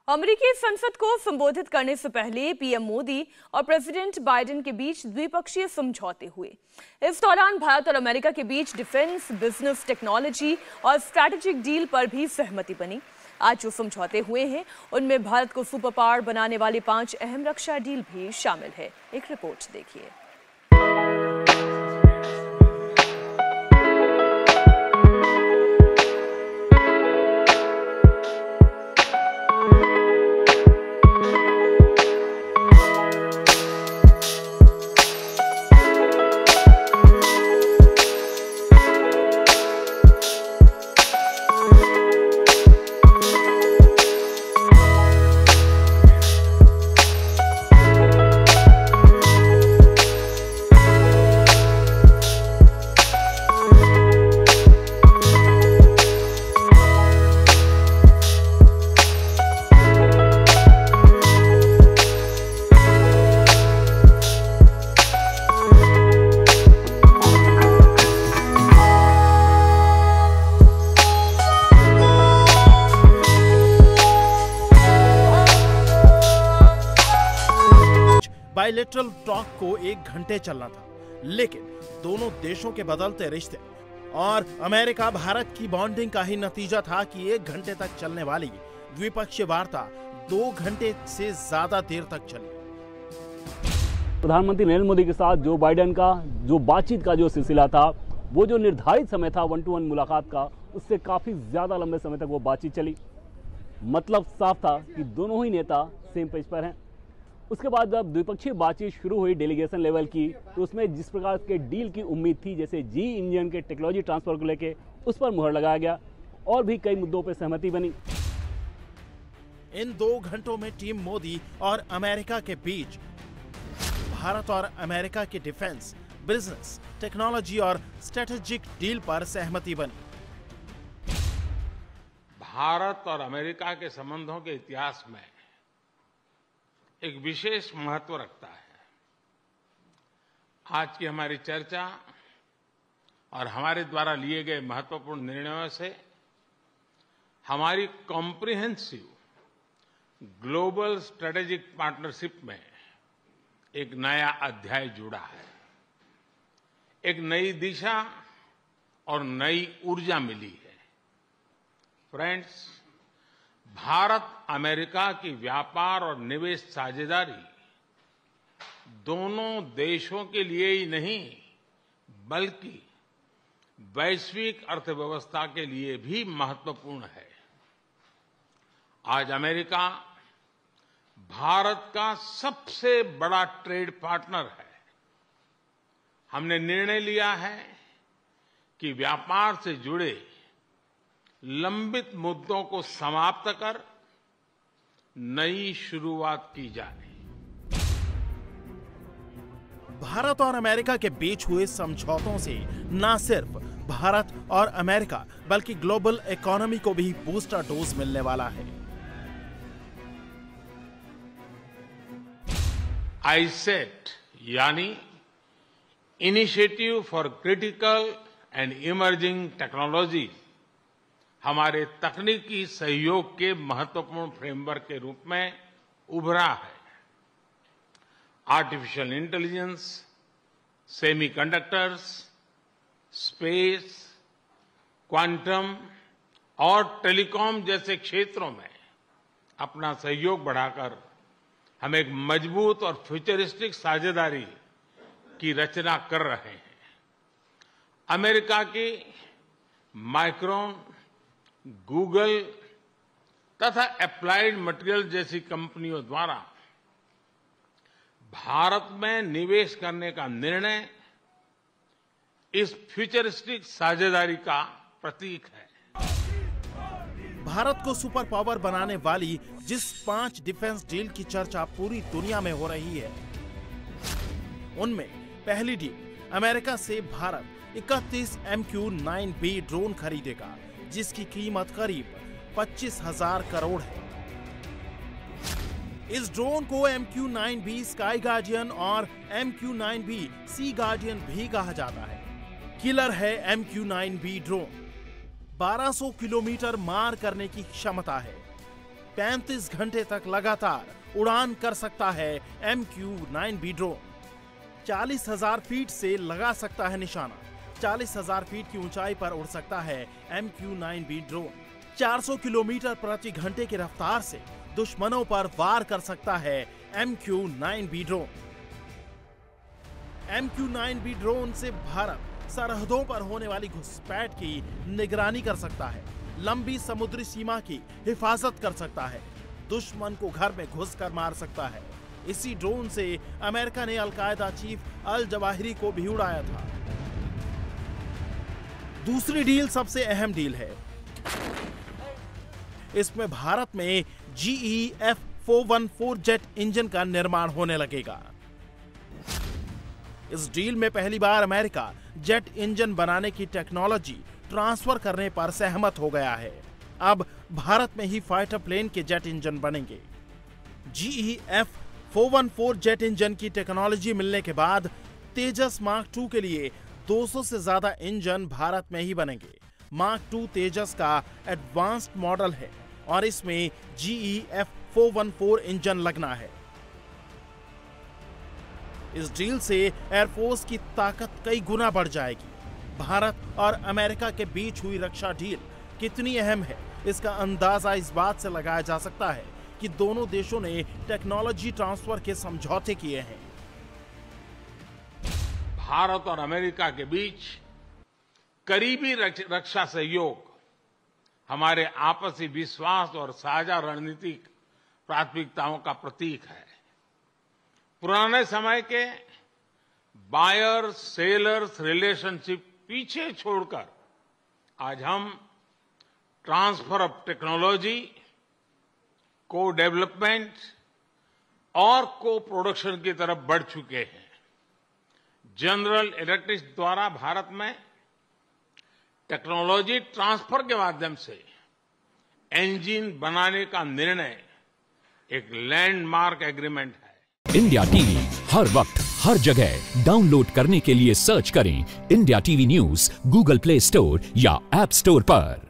अमेरिकी संसद को संबोधित करने से पहले पीएम मोदी और प्रेसिडेंट बाइडेन के बीच द्विपक्षीय समझौते हुए। इस दौरान भारत और अमेरिका के बीच डिफेंस, बिजनेस, टेक्नोलॉजी और स्ट्रैटेजिक डील पर भी सहमति बनी। आज जो समझौते हुए हैं उनमें भारत को सुपर पावर बनाने वाले 5 अहम रक्षा डील भी शामिल है। एक रिपोर्ट देखिए। बायलैटरल टॉक को 1 घंटे चलना था, लेकिन दोनों देशों के बदलते रिश्ते और अमेरिका भारत की बॉन्डिंग का ही नतीजा था कि 1 घंटे तक चलने वाली द्विपक्षीय वार्ता 2 घंटे से ज्यादा देर तक चली। प्रधानमंत्री नरेंद्र मोदी के साथ जो बाइडेन का जो बातचीत का जो सिलसिला था, वो जो निर्धारित समय था 1-to-1 मुलाकात का, उससे काफी ज्यादा लंबे समय तक वो बातचीत चली। मतलब साफ था कि दोनों ही नेता सेम पेज पर हैं। उसके बाद जब द्विपक्षीय बातचीत शुरू हुई डेलीगेशन लेवल की, तो उसमें जिस प्रकार के डील की उम्मीद थी, जैसे जी इंजन के टेक्नोलॉजी ट्रांसफर को लेके, उस पर मुहर लगाया गया और भी कई मुद्दों पर सहमति बनी। इन 2 घंटों में टीम मोदी और अमेरिका के बीच भारत और अमेरिका के डिफेंस, बिजनेस, टेक्नोलॉजी और स्ट्रेटेजिक डील पर सहमति बनी। भारत और अमेरिका के संबंधों के इतिहास में एक विशेष महत्व रखता है। आज की हमारी चर्चा और हमारे द्वारा लिए गए महत्वपूर्ण निर्णयों से हमारी कॉम्प्रिहेंसिव ग्लोबल स्ट्रेटेजिक पार्टनरशिप में एक नया अध्याय जुड़ा है। एक नई दिशा और नई ऊर्जा मिली है। फ्रेंड्स, भारत अमेरिका की व्यापार और निवेश साझेदारी दोनों देशों के लिए ही नहीं, बल्कि वैश्विक अर्थव्यवस्था के लिए भी महत्वपूर्ण है। आज अमेरिका भारत का सबसे बड़ा ट्रेड पार्टनर है। हमने निर्णय लिया है कि व्यापार से जुड़े लंबित मुद्दों को समाप्त कर नई शुरुआत की जाए। भारत और अमेरिका के बीच हुए समझौतों से न सिर्फ भारत और अमेरिका बल्कि ग्लोबल इकोनॉमी को भी बूस्टर डोज मिलने वाला है। आईसेट यानी initiative for critical and emerging technology हमारे तकनीकी सहयोग के महत्वपूर्ण फ्रेमवर्क के रूप में उभरा है। Artificial intelligence, semiconductors, space, quantum और टेलीकॉम जैसे क्षेत्रों में अपना सहयोग बढ़ाकर हम एक मजबूत और फ्यूचरिस्टिक साझेदारी की रचना कर रहे हैं। अमेरिका की माइक्रोन, गूगल तथा एप्लाइड मटेरियल जैसी कंपनियों द्वारा भारत में निवेश करने का निर्णय इस फ्यूचरिस्टिक साझेदारी का प्रतीक है। भारत को सुपर पावर बनाने वाली जिस 5 डिफेंस डील की चर्चा पूरी दुनिया में हो रही है, उनमें पहली डील अमेरिका से भारत 31 MQ-9B ड्रोन खरीदेगा, जिसकी कीमत करीब 25,000 करोड़ है। इस ड्रोन को MQ-9B स्काई गार्डियन और MQ-9B सी गार्डियन भी कहा जाता है। किलर है MQ-9B ड्रोन। 1200 किलोमीटर मार करने की क्षमता है। 35 घंटे तक लगातार उड़ान कर सकता है MQ-9B ड्रोन। 40,000 फीट से लगा सकता है निशाना। 40,000 फीट की ऊंचाई पर उड़ सकता है MQ-9B ड्रोन। 400 किलोमीटर प्रति घंटे की रफ्तार से दुश्मनों पर वार कर सकता है MQ-9B ड्रोन। MQ-9B ड्रोन से भारत सरहदों पर होने वाली घुसपैठ की निगरानी कर सकता है, लंबी समुद्री सीमा की हिफाजत कर सकता है, दुश्मन को घर में घुसकर मार सकता है। इसी ड्रोन से अमेरिका ने अलकायदा चीफ अल जवाहिरी को भी उड़ाया था। दूसरी डील सबसे अहम डील है। इसमें भारत में GE F414 जेट इंजन का निर्माण होने लगेगा। इस डील में पहली बार अमेरिका जेट इंजन बनाने की टेक्नोलॉजी ट्रांसफर करने पर सहमत हो गया है। अब भारत में ही फाइटर प्लेन के जेट इंजन बनेंगे। GE F414 जेट इंजन की टेक्नोलॉजी मिलने के बाद तेजस मार्क 2 के लिए 200 से ज्यादा इंजन भारत में ही बनेंगे। मार्क 2 तेजस का एडवांस्ड मॉडल है और इसमें GE F414 इंजन लगना है। इस डील से एयरफोर्स की ताकत कई गुना बढ़ जाएगी। भारत और अमेरिका के बीच हुई रक्षा डील कितनी अहम है, इसका अंदाजा इस बात से लगाया जा सकता है कि दोनों देशों ने टेक्नोलॉजी ट्रांसफर के समझौते किए हैं। भारत और अमेरिका के बीच करीबी रक्षा सहयोग हमारे आपसी विश्वास और साझा रणनीतिक प्राथमिकताओं का प्रतीक है। पुराने समय के बायर सेलर्स रिलेशनशिप पीछे छोड़कर आज हम ट्रांसफर ऑफ टेक्नोलॉजी, को डेवलपमेंट और को प्रोडक्शन की तरफ बढ़ चुके हैं। जनरल इलेक्ट्रिक द्वारा भारत में टेक्नोलॉजी ट्रांसफर के माध्यम से इंजन बनाने का निर्णय एक लैंडमार्क एग्रीमेंट है। इंडिया टीवी हर वक्त हर जगह डाउनलोड करने के लिए सर्च करें India TV news Google play store या ऐप स्टोर पर।